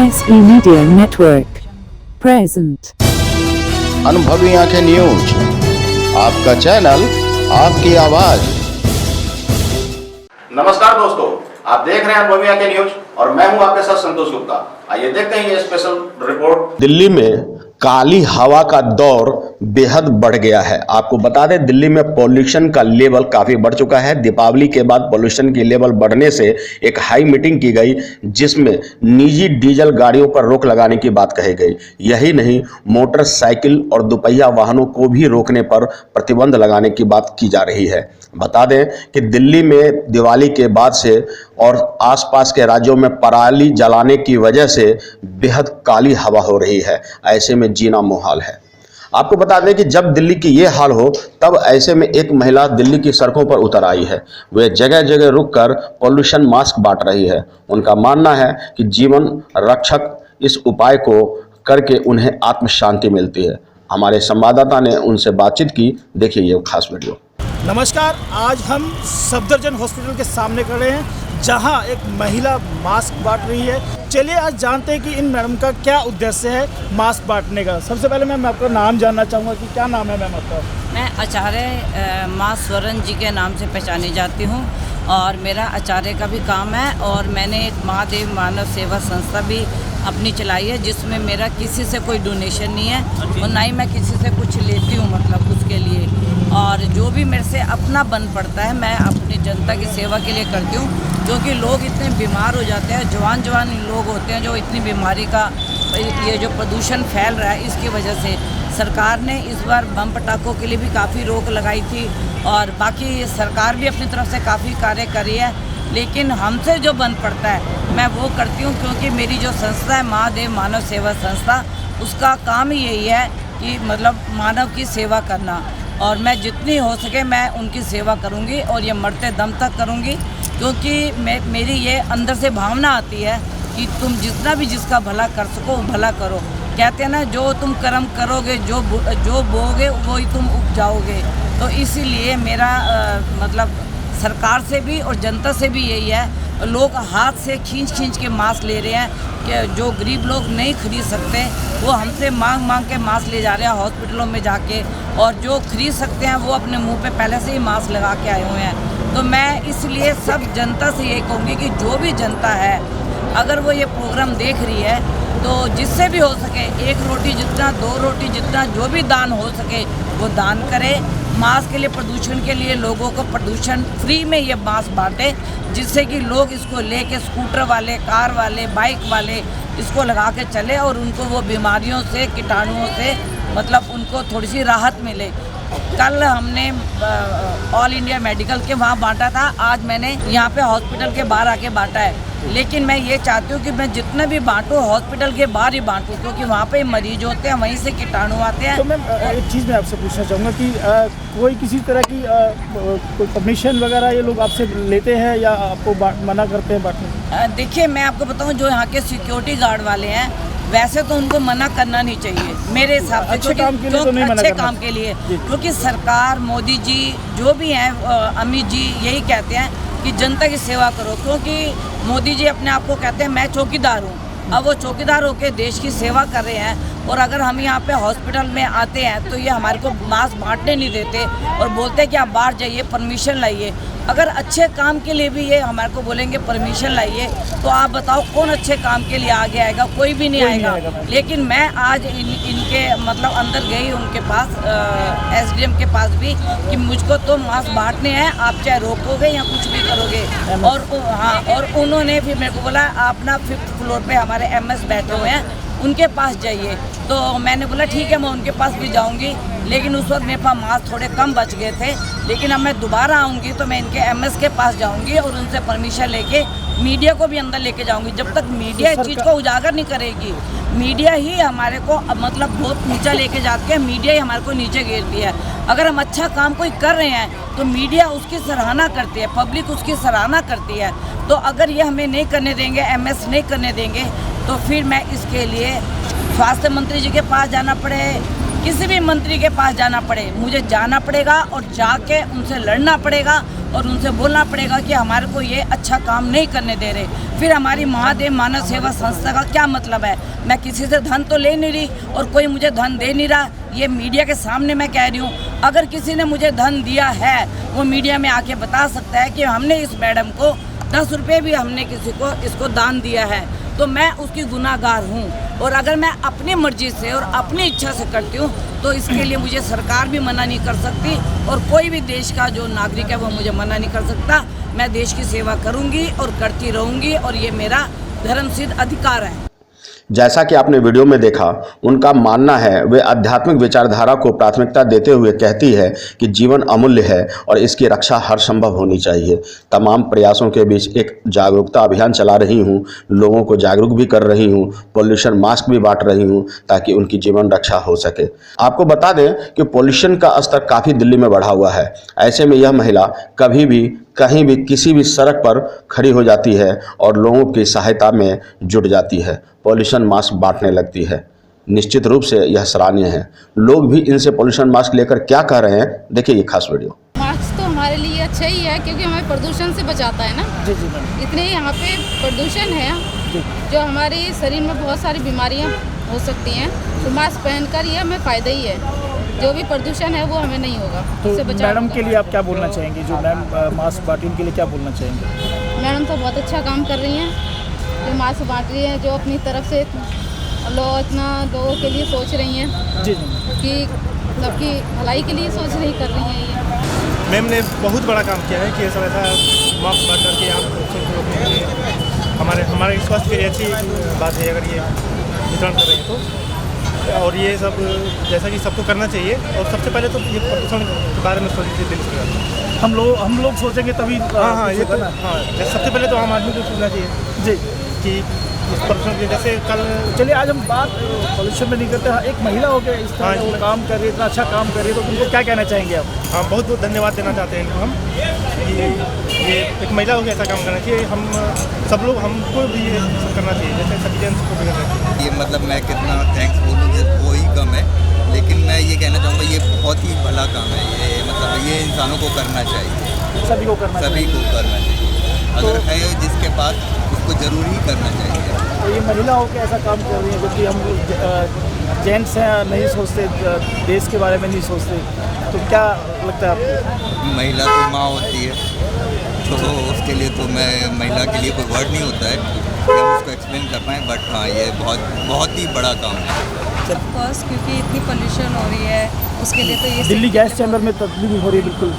SE Media Network present अनुभवी आंखें news, आपका चैनल, आपकी आवाज। नमस्कार दोस्तों, आप देख रहे हैं अनुभवी आंखें न्यूज और मैं हूं आपके साथ संतोष गुप्ता। आइए देखते हैं ये स्पेशल रिपोर्ट। दिल्ली में काली हवा का दौर बेहद बढ़ गया है। आपको बता दें, दिल्ली में पॉल्यूशन का लेवल काफ़ी बढ़ चुका है। दीपावली के बाद पॉल्यूशन की लेवल बढ़ने से एक हाई मीटिंग की गई, जिसमें निजी डीजल गाड़ियों पर रोक लगाने की बात कही गई। यही नहीं, मोटरसाइकिल और दोपहिया वाहनों को भी रोकने पर प्रतिबंध लगाने की बात की जा रही है। बता दें कि दिल्ली में दिवाली के बाद से और आसपास के राज्यों में पराली जलाने की वजह से बेहद काली हवा हो रही है। ऐसे में जीना मुहाल है। आपको बता दें कि जब दिल्ली की ये हाल हो, तब ऐसे में एक महिला दिल्ली की सड़कों पर उतर आई है। वे जगह जगह रुककर पॉल्यूशन मास्क बांट रही है। उनका मानना है कि जीवन रक्षक इस उपाय को करके उन्हें आत्म शांति मिलती है। हमारे संवाददाता ने उनसे बातचीत की, देखिए ये खास वीडियो। नमस्कार, आज हम सफदरजंग हॉस्पिटल के सामने खड़े हैं, जहां एक महिला मास्क बांट रही है। चलिए आज जानते हैं कि इन मैडम का क्या उद्देश्य है मास्क बांटने का। सबसे पहले मैं आपका नाम जानना चाहूँगा कि क्या नाम है मैम आपका? मैं आचार्य माँ स्वर्ण जी के नाम से पहचानी जाती हूँ और मेरा आचार्य का भी काम है और मैंने एक महादेव मानव सेवा संस्था भी अपनी चलाई है, जिसमें मेरा किसी से कोई डोनेशन नहीं है और ना ही मैं किसी से कुछ लेती हूँ, मतलब उसके लिए। और जो भी मेरे से अपना बन पड़ता है मैं अपनी जनता की सेवा के लिए करती हूँ, क्योंकि लोग इतने बीमार हो जाते हैं। जवान लोग होते हैं जो इतनी बीमारी का, ये जो प्रदूषण फैल रहा है, इसकी वजह से सरकार ने इस बार बम पटाखों के लिए भी काफ़ी रोक लगाई थी और बाकी सरकार भी अपनी तरफ से काफ़ी कार्य करी है। लेकिन हमसे जो बन पड़ता है मैं वो करती हूँ, क्योंकि मेरी जो संस्था है महादेव मानव सेवा संस्था, उसका काम ही यही है कि मतलब मानव की सेवा करना। और मैं जितनी हो सके मैं उनकी सेवा करूँगी और ये मरते दम तक करूँगी, क्योंकि मेरी ये अंदर से भावना आती है कि तुम जितना भी जिसका भला कर सको वो भला करो। कहते हैं ना, जो तुम कर्म करोगे, जो बोओगे वो ही तुम उपजाओगे। तो इसीलिए मेरा मतलब सरकार से भी और जनता से भी यही है। लोग हाथ से खींच के मास्क ले रहे हैं कि जो गरीब लोग नहीं खरीद सकते वो हमसे मांग के मास्क ले जा रहे हैं हॉस्पिटलों में जाके, और जो खरीद सकते हैं वो अपने मुंह पे पहले से ही मास्क लगा के आए हुए हैं। तो मैं इसलिए सब जनता से यही कहूँगी कि जो भी जनता है, अगर वो ये प्रोग्राम देख रही है तो जिससे भी हो सके, एक रोटी जितना, 2 रोटी जितना, जो भी दान हो सके वो दान करे। मास्क के लिए, प्रदूषण के लिए लोगों को प्रदूषण फ्री में ये मास्क बांटे, जिससे कि लोग इसको लेके स्कूटर वाले, कार वाले, बाइक वाले इसको लगा के चले और उनको वो बीमारियों से, कीटाणुओं से मतलब उनको थोड़ी सी राहत मिले। कल हमने ऑल इंडिया मेडिकल के वहाँ बांटा था, आज मैंने यहाँ पे हॉस्पिटल के बाहर आके बांटा है। लेकिन मैं ये चाहती हूँ कि मैं जितना भी बांटूँ हॉस्पिटल के बाहर ही बांटूँ, क्योंकि वहाँ पे मरीज होते हैं, वहीं से कीटाणु आते हैं। तो मैं एक चीज़ मैं आपसे पूछना चाहूँगा कि कोई किसी तरह की कोई परमिशन वगैरह ये लोग आपसे लेते हैं या आपको मना करते हैं बांटने? देखिए, मैं आपको बताऊँ, जो यहाँ के सिक्योरिटी गार्ड वाले हैं, वैसे तो उनको मना करना नहीं चाहिए मेरे हिसाब से, अच्छे काम के लिए तो नहीं मना अच्छे करना। काम के लिए, क्योंकि सरकार, मोदी जी जो भी हैं, अमित जी यही कहते हैं कि जनता की सेवा करो। क्योंकि मोदी जी अपने आप को कहते हैं मैं चौकीदार हूँ। अब वो चौकीदार होकर देश की सेवा कर रहे हैं, और अगर हम यहाँ पे हॉस्पिटल में आते हैं तो ये हमारे को मास्क बांटने नहीं देते और बोलते हैं कि आप बाहर जाइए, परमिशन लाइए। अगर अच्छे काम के लिए भी ये हमारे को बोलेंगे परमिशन लाइए, तो आप बताओ कौन अच्छे काम के लिए आगे आएगा? कोई भी नहीं आएगा। लेकिन मैं आज इनके मतलब अंदर गई उनके पास, SDM के पास भी, कि मुझको तो मास्क बांटने हैं, आप चाहे रोकोगे या कुछ भी करोगे। और हाँ, और उन्होंने फिर मेरे को बोला आप ना 5th फ्लोर पे हमारे MS बैठे हुए हैं, उनके पास जाइए। तो मैंने बोला ठीक है, मैं उनके पास भी जाऊंगी। लेकिन उस वक्त मेरे पास मास्क थोड़े कम बच गए थे। लेकिन अब मैं दोबारा आऊँगी तो मैं इनके MS के पास जाऊँगी और उनसे परमिशन लेके मीडिया को भी अंदर लेके जाऊँगी। जब तक मीडिया इस चीज़ को उजागर नहीं करेगी, मीडिया ही हमारे को मतलब बहुत नीचा लेके जाती है, मीडिया ही हमारे को नीचे गिरती है। अगर हम अच्छा काम कोई कर रहे हैं तो मीडिया उसकी सराहना करती है, पब्लिक उसकी सराहना करती है। तो अगर ये हमें नहीं करने देंगे, MS नहीं करने देंगे, तो फिर मैं इसके लिए स्वास्थ्य मंत्री जी के पास जाना पड़े, किसी भी मंत्री के पास जाना पड़े, मुझे जाना पड़ेगा और जाके उनसे लड़ना पड़ेगा और उनसे बोलना पड़ेगा कि हमारे को ये अच्छा काम नहीं करने दे रहे। फिर हमारी महादेव मानव सेवा संस्था का क्या मतलब है? मैं किसी से धन तो ले नहीं रही और कोई मुझे धन दे नहीं रहा। ये मीडिया के सामने मैं कह रही हूँ, अगर किसी ने मुझे धन दिया है वो मीडिया में आके बता सकता है कि हमने इस मैडम को 10 रुपये भी हमने किसी को इसको दान दिया है, तो मैं उसकी गुनाहगार हूँ। और अगर मैं अपनी मर्जी से और अपनी इच्छा से करती हूँ तो इसके लिए मुझे सरकार भी मना नहीं कर सकती और कोई भी देश का जो नागरिक है वो मुझे मना नहीं कर सकता। मैं देश की सेवा करूँगी और करती रहूँगी और ये मेरा धर्मसिद्ध अधिकार है। जैसा कि आपने वीडियो में देखा, उनका मानना है, वे आध्यात्मिक विचारधारा को प्राथमिकता देते हुए कहती है कि जीवन अमूल्य है और इसकी रक्षा हर संभव होनी चाहिए। तमाम प्रयासों के बीच एक जागरूकता अभियान चला रही हूँ, लोगों को जागरूक भी कर रही हूँ, पॉल्यूशन मास्क भी बांट रही हूँ ताकि उनकी जीवन रक्षा हो सके। आपको बता दें कि पॉल्यूशन का स्तर काफ़ी दिल्ली में बढ़ा हुआ है। ऐसे में यह महिला कभी भी कहीं भी किसी भी सड़क पर खड़ी हो जाती है और लोगों की सहायता में जुट जाती है, पॉल्यूशन मास्क बांटने लगती है। निश्चित रूप से यह सराहनीय है। लोग भी इनसे पॉल्यूशन मास्क लेकर क्या कह रहे हैं, देखिए ये खास वीडियो। मास्क तो हमारे लिए अच्छा ही है क्योंकि हमें प्रदूषण से बचाता है ना। जी जी मैम। इतने यहाँ पे प्रदूषण है जो हमारे शरीर में बहुत सारी बीमारियाँ हो सकती हैं, तो मास्क पहनकर ये हमें फ़ायदा ही है। जो भी प्रदूषण है वो हमें नहीं होगा। तो उससे बचाव मैडम होगा। के लिए आप क्या बोलना चाहेंगी, जो मैम मास्क बांटी उनके लिए क्या बोलना चाहेंगे? मैडम तो बहुत अच्छा काम कर रही हैं, जो मास्क बांट रही हैं, जो अपनी तरफ से लोग इतना लोगों के लिए सोच रही हैं जी जी। कि सबकी भलाई के लिए सोच रही कर रही हैं ये। मैम ने बहुत बड़ा काम किया है कि ऐसा मास्क बांट करके यहाँ प्रदूषण को रोकने के लिए हमारे स्वास्थ्य के लिए अच्छी बात है अगर ये वितरण कर रहे हैं तो। और ये सब जैसा कि सबको करना चाहिए और सबसे पहले तो ये प्रदूषण के बारे में सोचना चाहिए। हम लोग सोचेंगे तभी हाँ ये तो हाँ, सबसे पहले तो आम आदमी को सोचना चाहिए जी कि इस प्रदूषण की जैसे कल। चलिए आज हम बात पॉल्यूशन में नहीं करते। हाँ, एक महिला हो गया इस तरह वो काम कर रही है, इतना अच्छा काम कर रही है, तो उनको क्या कहना चाहेंगे आप? हाँ, बहुत बहुत धन्यवाद देना चाहते हैं इनको हम कि ये एक महिला हो गया ऐसा काम करना चाहिए। हम सब लोग हमको भी ये करना चाहिए, जैसे सफिशिएंस को भी करना चाहिए। ये मतलब मैं कितना थैंक्स बोलूँ वो ही कम है, लेकिन मैं ये कहना चाहूँगा ये बहुत ही भला काम है। ये मतलब ये इंसानों को करना चाहिए, सभी को करना चाहिए। अगर है जिसके पास उसको ज़रूर ही करना चाहिए। तो ये महिला हो के ऐसा काम कर रही है, जो कि हम जेंट्स हैं नहीं सोचते, देश के बारे में नहीं सोचते, तो क्या लगता है आपको? महिला तो माँ होती है, तो उसके लिए तो मैं महिला के लिए कोई वर्ड नहीं होता है कि हम उसको एक्सप्लेन कर पाएँ, बट हाँ ये बहुत ही बड़ा काम है। ऑफकोर्स क्योंकि इतनी पोल्यूशन हो रही है उसके लिए तो ये दिल्ली गैस चैम्बर में तब्दीली हो रही है बिल्कुल।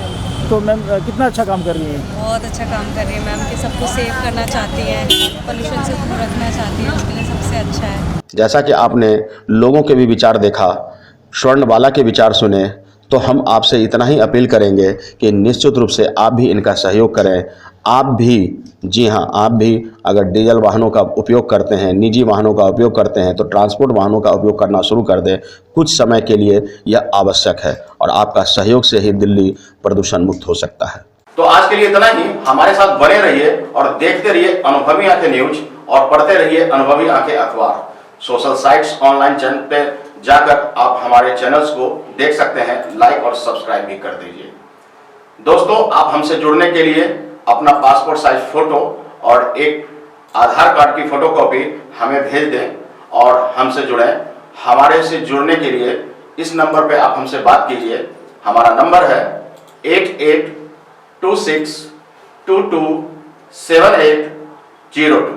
तो मैम कितना अच्छा काम कर रही है? बहुत अच्छा काम कर रही है मैम कि सबको सेव करना चाहती है, पोल्यूशन से दूर रखना चाहती है, उसके लिए सबसे अच्छा है। जैसा कि आपने लोगों के भी विचार देखा, स्वर्णबाला के विचार सुने, तो हम आपसे इतना ही अपील करेंगे कि निश्चित रूप से आप भी इनका सहयोग करें। आप भी, जी हाँ, आप भी अगर डीजल वाहनों का उपयोग करते हैं, निजी वाहनों का उपयोग करते हैं, तो ट्रांसपोर्ट वाहनों का उपयोग करना शुरू कर दें। कुछ समय के लिए यह आवश्यक है और आपका सहयोग से ही दिल्ली प्रदूषण मुक्त हो सकता है। तो आज के लिए इतना ही। हमारे साथ बने रहिए और देखते रहिए अनुभवी आंखें न्यूज और पढ़ते रहिए अनुभवी आंखें अखबार। सोशल साइट्स, ऑनलाइन चैनल पे जाकर आप हमारे चैनल्स को देख सकते हैं, लाइक और सब्सक्राइब भी कर दीजिए। दोस्तों, आप हमसे जुड़ने के लिए अपना पासपोर्ट साइज फोटो और एक आधार कार्ड की फोटोकॉपी हमें भेज दें और हमसे जुड़ें। हमारे से जुड़ने के लिए इस नंबर पे आप हमसे बात कीजिए। हमारा नंबर है 8826227802।